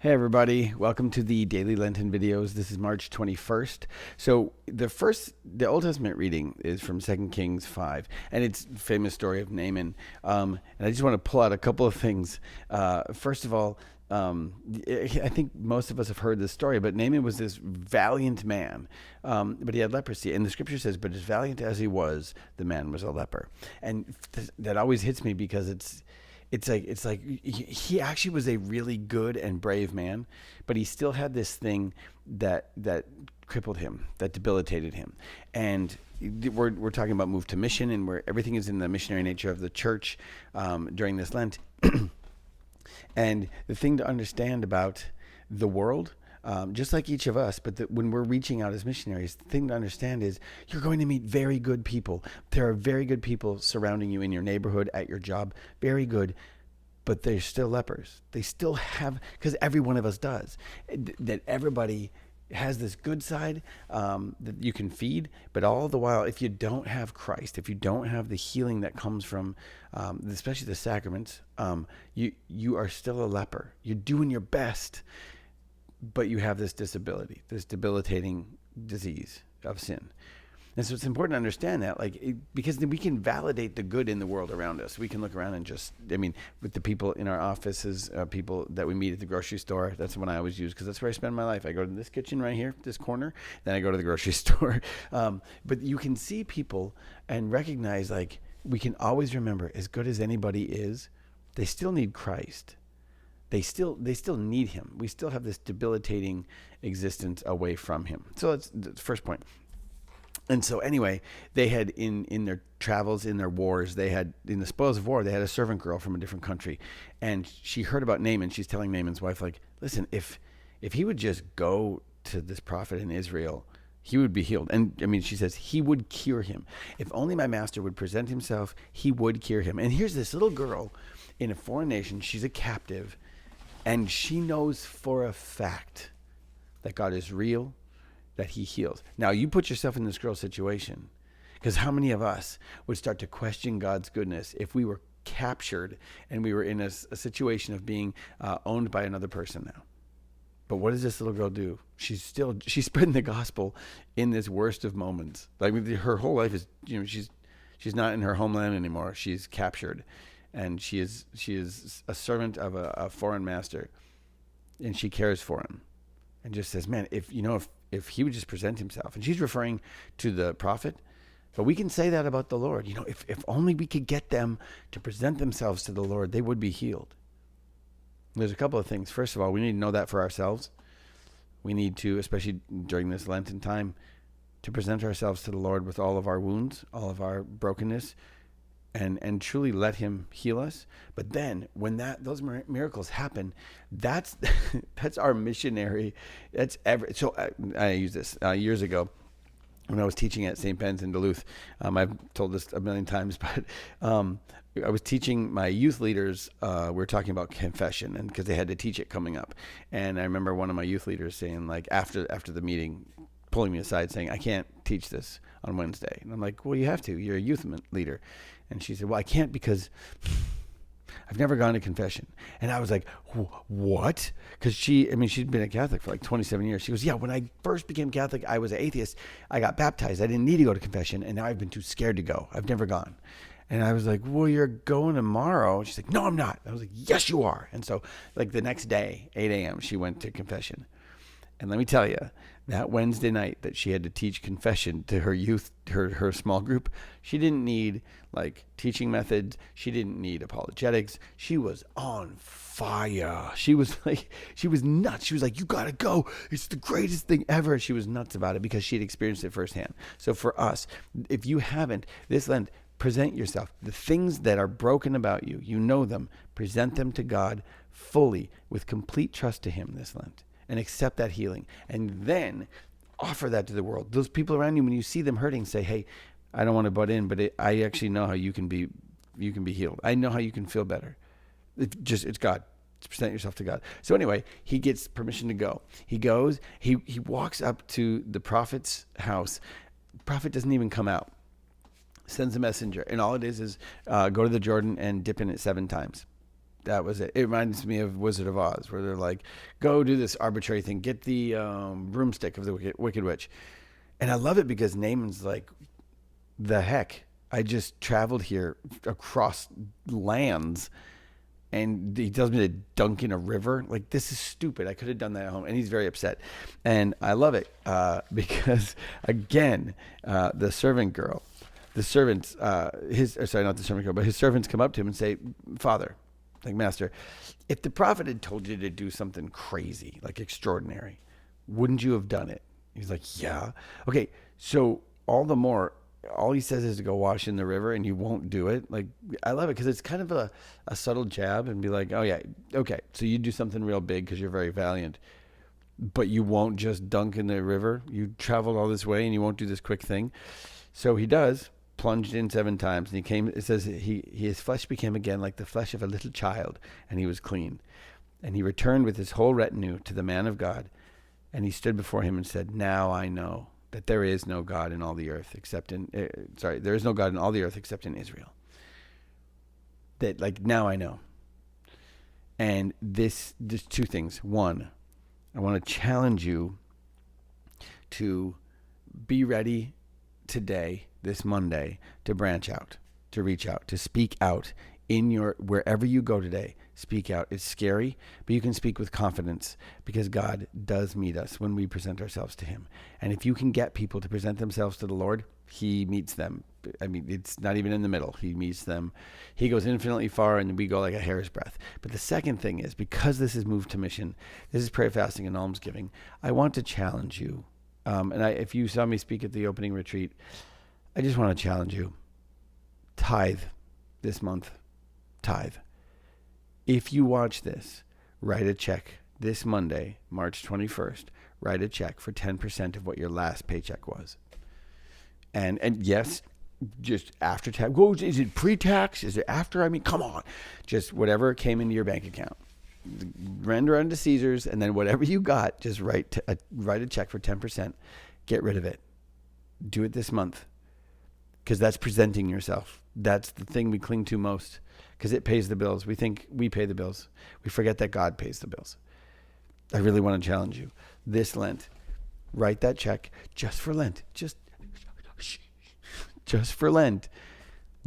Hey everybody, welcome to the daily Lenten videos. This is March 21st. So the Old Testament reading is from 2 Kings 5, and it's a famous story of Naaman. And I just want to pull out a couple of things. First of all, I think most of us have heard this story, but Naaman was this valiant man, but he had leprosy. And the scripture says, but as valiant as he was, the man was a leper. And that always hits me because it's like he actually was a really good and brave man, but he still had this thing that crippled him, that debilitated him. And we're talking about move to mission, and where everything is in the missionary nature of the church during this Lent. And the thing to understand about the world, just like each of us, but when we're reaching out as missionaries, the thing to understand is you're going to meet very good people. There are very good people surrounding you in your neighborhood, at your job, very good, but they're still lepers. They still have, because every one of us does, that everybody has this good side that you can feed, but all the while, if you don't have Christ, if you don't have the healing that comes from, especially the sacraments, you are still a leper. You're doing your best, but you have this disability, this debilitating disease of sin. And so it's important to understand that, because then we can validate the good in the world around us. We can look around and with the people in our offices, people that we meet at the grocery store, that's the one I always use because that's where I spend my life. I go to this kitchen right here, this corner, then I go to the grocery store. But you can see people and recognize, we can always remember, as good as anybody is, they still need Christ. They still need him. We still have this debilitating existence away from him. So that's the first point. And so anyway, they had in their travels, in their wars, they had, in the spoils of war, they had a servant girl from a different country. And she heard about Naaman. She's telling Naaman's wife, listen, if he would just go to this prophet in Israel, he would be healed. And she says, he would cure him. If only my master would present himself, he would cure him. And here's this little girl in a foreign nation. She's a captive. And she knows for a fact that God is real, that he heals. Now, you put yourself in this girl's situation, because how many of us would start to question God's goodness if we were captured and we were in a situation of being owned by another person now? But what does this little girl do? She's spreading the gospel in this worst of moments. Her whole life is, she's not in her homeland anymore. She's captured, and she is a servant of a foreign master, and she cares for him, and just says, man, if he would just present himself. And she's referring to the prophet, but we can say that about the Lord. If only we could get them to present themselves to the Lord, they would be healed. There's a couple of things. First of all, we need to know that for ourselves. We need to, especially during this Lenten time, to present ourselves to the Lord with all of our wounds, all of our brokenness, and truly let him heal us. But then when those miracles happen, that's our missionary. So I used this years ago when I was teaching at St. Ben's in Duluth. I've told this a million times, but I was teaching my youth leaders. We were talking about confession, and because they had to teach it coming up. And I remember one of my youth leaders saying, after the meeting, pulling me aside saying, I can't teach this on Wednesday. And I'm like, well, you have to. You're a youth leader. And she said, well, I can't because I've never gone to confession. And I was like, what? Because she'd been a Catholic for 27 years. She goes, yeah, when I first became Catholic, I was an atheist. I got baptized. I didn't need to go to confession. And now I've been too scared to go. I've never gone. And I was like, well, you're going tomorrow. She's like, no, I'm not. I was like, yes, you are. And so the next day, 8 a.m., she went to confession. And let me tell you, that Wednesday night that she had to teach confession to her youth, her small group, she didn't need teaching methods. She didn't need apologetics. She was on fire. She was nuts. She was like, you gotta go. It's the greatest thing ever. She was nuts about it because she had experienced it firsthand. So for us, if you haven't, this Lent, present yourself. The things that are broken about you, you know them, present them to God fully with complete trust to him this Lent. And accept that healing. And then offer that to the world. Those people around you, when you see them hurting, say, hey, I don't want to butt in, but I actually know how you can be healed. I know how you can feel better. It's God. Just present yourself to God. So anyway, he gets permission to go. He goes, he walks up to the prophet's house. The prophet doesn't even come out. Sends a messenger. And all it is go to the Jordan and dip in it 7 times. That was it. It reminds me of Wizard of Oz, where they're like, go do this arbitrary thing. Get the broomstick of the wicked witch. And I love it because Naaman's like, the heck? I just traveled here across lands, and he tells me to dunk in a river. Like, this is stupid. I could have done that at home. And he's very upset. And I love it because, again, the servant girl, the servants, not the servant girl, but his servants come up to him and say, Father, like, Master, if the prophet had told you to do something crazy, like extraordinary, wouldn't you have done it? He's like, yeah. Okay, so all the more, all he says is to go wash in the river, and you won't do it. Like, I love it because it's kind of a subtle jab, and be like, oh yeah, okay, so you do something real big because you're very valiant, but you won't just dunk in the river. You traveled all this way, and you won't do this quick thing. So he does, plunged in 7 times, and he came. It says his flesh became again like the flesh of a little child, and he was clean. And he returned with his whole retinue to the man of God, and he stood before him and said, now I know that there is no God in all the earth except in, there is no God in all the earth except in Israel. That, like, now I know. And there's 2 things. One, I want to challenge you to be ready today, this Monday, to branch out, to reach out, to speak out in wherever you go today. Speak out. It's scary, but you can speak with confidence because God does meet us when we present ourselves to him. And if you can get people to present themselves to the Lord, he meets them. I mean, it's not even in the middle. He meets them. He goes infinitely far, and we go like a hair's breadth. But the second thing is, because this is Move to Mission, this is prayer, fasting, and almsgiving, I want to challenge you. If you saw me speak at the opening retreat, I just want to challenge you. Tithe this month. Tithe. If you watch this, write a check this Monday, March 21st. Write a check for 10% of what your last paycheck was. And yes, just after tax. Whoa, is it pre-tax? Is it after? I mean, come on. Just whatever came into your bank account. Render unto Caesar's, and then whatever you got, just write a check for 10%. Get rid of it. Do it this month. Because that's presenting yourself. That's the thing we cling to most. Because it pays the bills. We think we pay the bills. We forget that God pays the bills. I really want to challenge you. This Lent, write that check just for Lent. Just for Lent.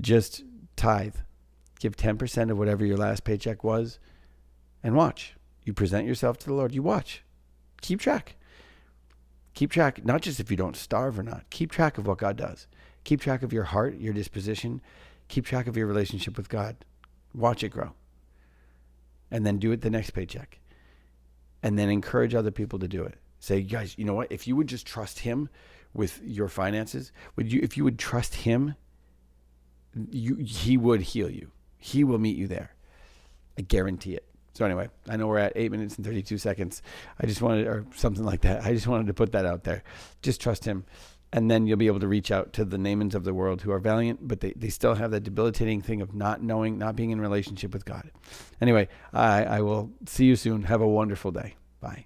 Just tithe. Give 10% of whatever your last paycheck was. And watch. You present yourself to the Lord. You watch. Keep track. Keep track, not just if you don't starve or not. Keep track of what God does. Keep track of your heart, your disposition. Keep track of your relationship with God. Watch it grow. And then do it the next paycheck. And then encourage other people to do it. Say, guys, you know what? If you would just trust him with your finances, if you would trust him, he would heal you. He will meet you there. I guarantee it. So anyway, I know we're at 8 minutes and 32 seconds. Or something like that. I just wanted to put that out there. Just trust him. And then you'll be able to reach out to the Naamans of the world who are valiant, but they still have that debilitating thing of not knowing, not being in relationship with God. Anyway, I will see you soon. Have a wonderful day. Bye.